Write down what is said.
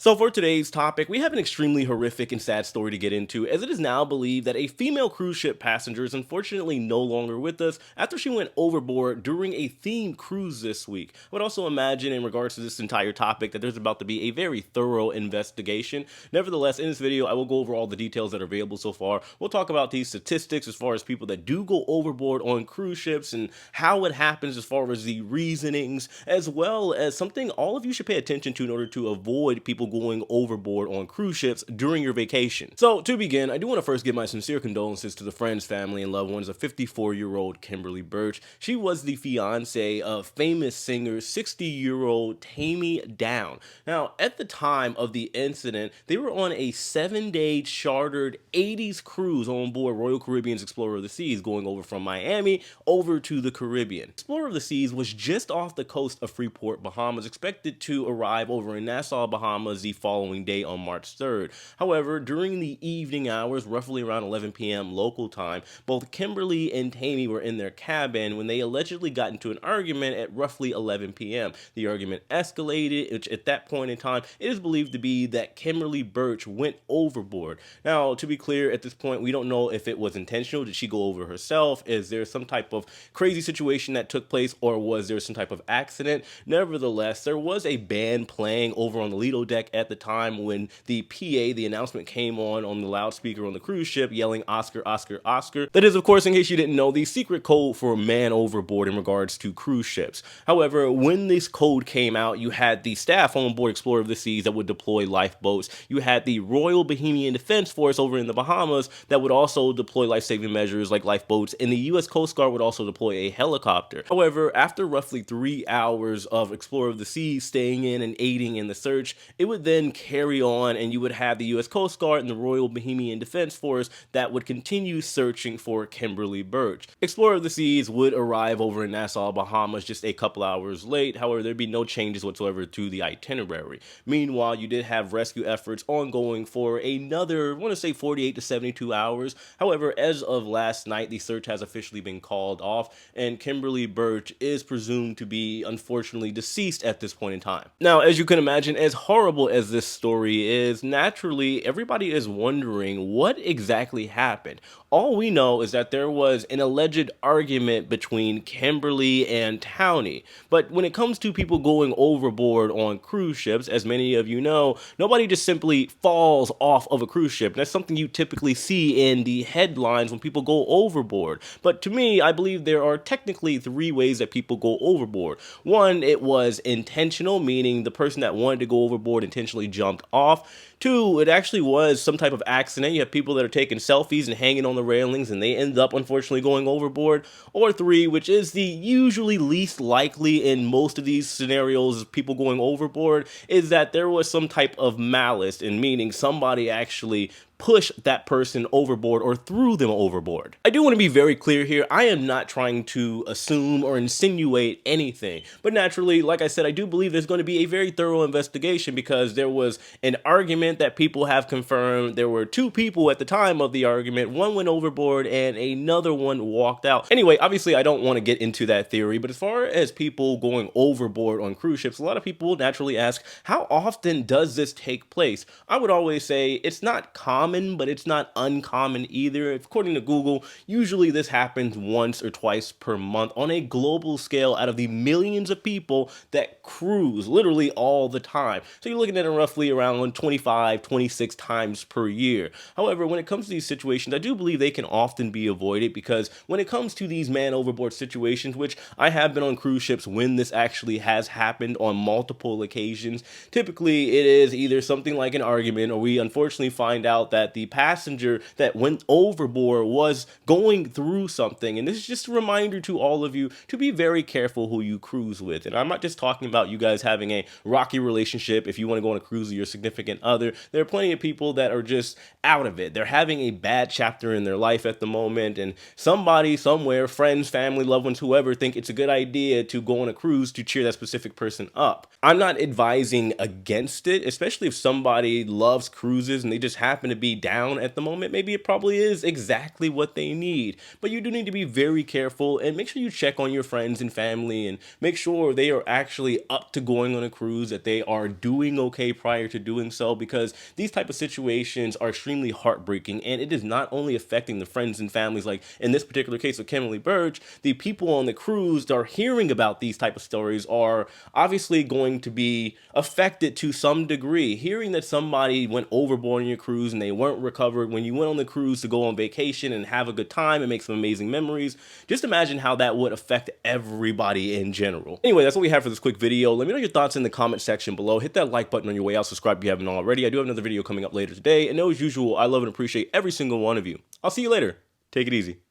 So for today's topic, we have an extremely horrific and sad story to get into, as it is now believed that a female cruise ship passenger is unfortunately no longer with us after she went overboard during a themed cruise this week. I would also imagine in regards to this entire topic that there's about to be a very thorough investigation. Nevertheless, in this video, I will go over all the details that are available so far. We'll talk about these statistics as far as people that do go overboard on cruise ships and how it happens as far as the reasonings, as well as something all of you should pay attention to in order to avoid people going overboard on cruise ships during your vacation. So to begin, I do want to first give my sincere condolences to the friends, family, and loved ones of 54-year-old Kimberly Birch. She was the fiance of famous singer 60-year-old Tammy Down. Now, at the time of the incident, they were on a 7-day chartered 80s cruise on board Royal Caribbean's Explorer of the Seas, going over from Miami over to the Caribbean. Explorer of the Seas was just off the coast of Freeport, Bahamas, expected to arrive over in Nassau, Bahamas the following day on March 3rd. However, during the evening hours, roughly around 11 p.m. local time, both Kimberly and Tammy were in their cabin when they allegedly got into an argument at roughly 11 p.m. The argument escalated, which at that point in time, it is believed to be that Kimberly Birch went overboard. Now, to be clear, at this point, we don't know if it was intentional. Did she go over herself? Is there some type of crazy situation that took place, or was there some type of accident? Nevertheless, there was a band playing over on the Lido deck at the time when the PA, the announcement, came on the loudspeaker on the cruise ship yelling Oscar, Oscar, Oscar. That is, of course, in case you didn't know, the secret code for man overboard in regards to cruise ships. However, when this code came out, you had the staff on board Explorer of the Seas that would deploy lifeboats. You had the Royal Bohemian Defense Force over in the Bahamas that would also deploy life-saving measures like lifeboats, and the U.S. Coast Guard would also deploy a helicopter. However, after roughly 3 hours of Explorer of the Seas staying in and aiding in the search, it would then carry on, and you would have the U.S. Coast Guard and the Royal Bohemian Defense Force that would continue searching for Kimberly Birch. Explorer of the Seas would arrive over in Nassau, Bahamas just a couple hours late. However, there'd be no changes whatsoever to the itinerary. Meanwhile, you did have rescue efforts ongoing for another, I want to say 48 to 72 hours. However, as of last night, the search has officially been called off, and Kimberly Birch is presumed to be, unfortunately, deceased at this point in time. Now, as you can imagine, as horrible as this story is, naturally, everybody is wondering what exactly happened. All we know is that there was an alleged argument between Kimberly and Townie. But when it comes to people going overboard on cruise ships, as many of you know, nobody just simply falls off of a cruise ship. That's something you typically see in the headlines when people go overboard. But to me, I believe there are technically 3 ways that people go overboard. One, it was intentional, meaning the person that wanted to go overboard intentionally jumped off. 2, it actually was some type of accident. You have people that are taking selfies and hanging on the railings and they end up unfortunately going overboard. Or 3, which is the usually least likely in most of these scenarios of people going overboard, is that there was some type of malice, and meaning somebody actually push that person overboard or threw them overboard. I do want to be very clear here. I am not trying to assume or insinuate anything, but naturally, like I said, I do believe there's going to be a very thorough investigation because there was an argument that people have confirmed. There were 2 people at the time of the argument. One went overboard and another one walked out. Anyway, obviously, I don't want to get into that theory, but as far as people going overboard on cruise ships, a lot of people will naturally ask, how often does this take place? I would always say it's not common, but it's not uncommon either. According to Google, usually this happens once or twice per month on a global scale out of the millions of people that cruise literally all the time. So you're looking at roughly around 25, 26 times per year. However, when it comes to these situations, I do believe they can often be avoided because when it comes to these man overboard situations, which I have been on cruise ships when this actually has happened on multiple occasions, typically it is either something like an argument, or we unfortunately find out that the passenger that went overboard was going through something. And this is just a reminder to all of you to be very careful who you cruise with. And I'm not just talking about you guys having a rocky relationship. If you want to go on a cruise with your significant other, there are plenty of people that are just out of it. They're having a bad chapter in their life at the moment, and somebody somewhere, friends, family, loved ones, whoever, think it's a good idea to go on a cruise to cheer that specific person up. I'm not advising against it, especially if somebody loves cruises and they just happen to be down at the moment, maybe it probably is exactly what they need. But you do need to be very careful and make sure you check on your friends and family and make sure they are actually up to going on a cruise, that they are doing okay prior to doing so, because these type of situations are extremely heartbreaking, and it is not only affecting the friends and families, like in this particular case of Kimberly Burge. The people on the cruise that are hearing about these type of stories are obviously going to be affected to some degree. Hearing that somebody went overboard on your cruise and they weren't recovered when you went on the cruise to go on vacation and have a good time and make some amazing memories, just imagine how that would affect everybody in general. Anyway, that's what we have for this quick video. Let me know your thoughts in the comment section below. Hit that like button on your way out. Subscribe if you haven't already. I do have another video coming up later today, and as usual, I love and appreciate every single one of you. I'll see you later. Take it easy.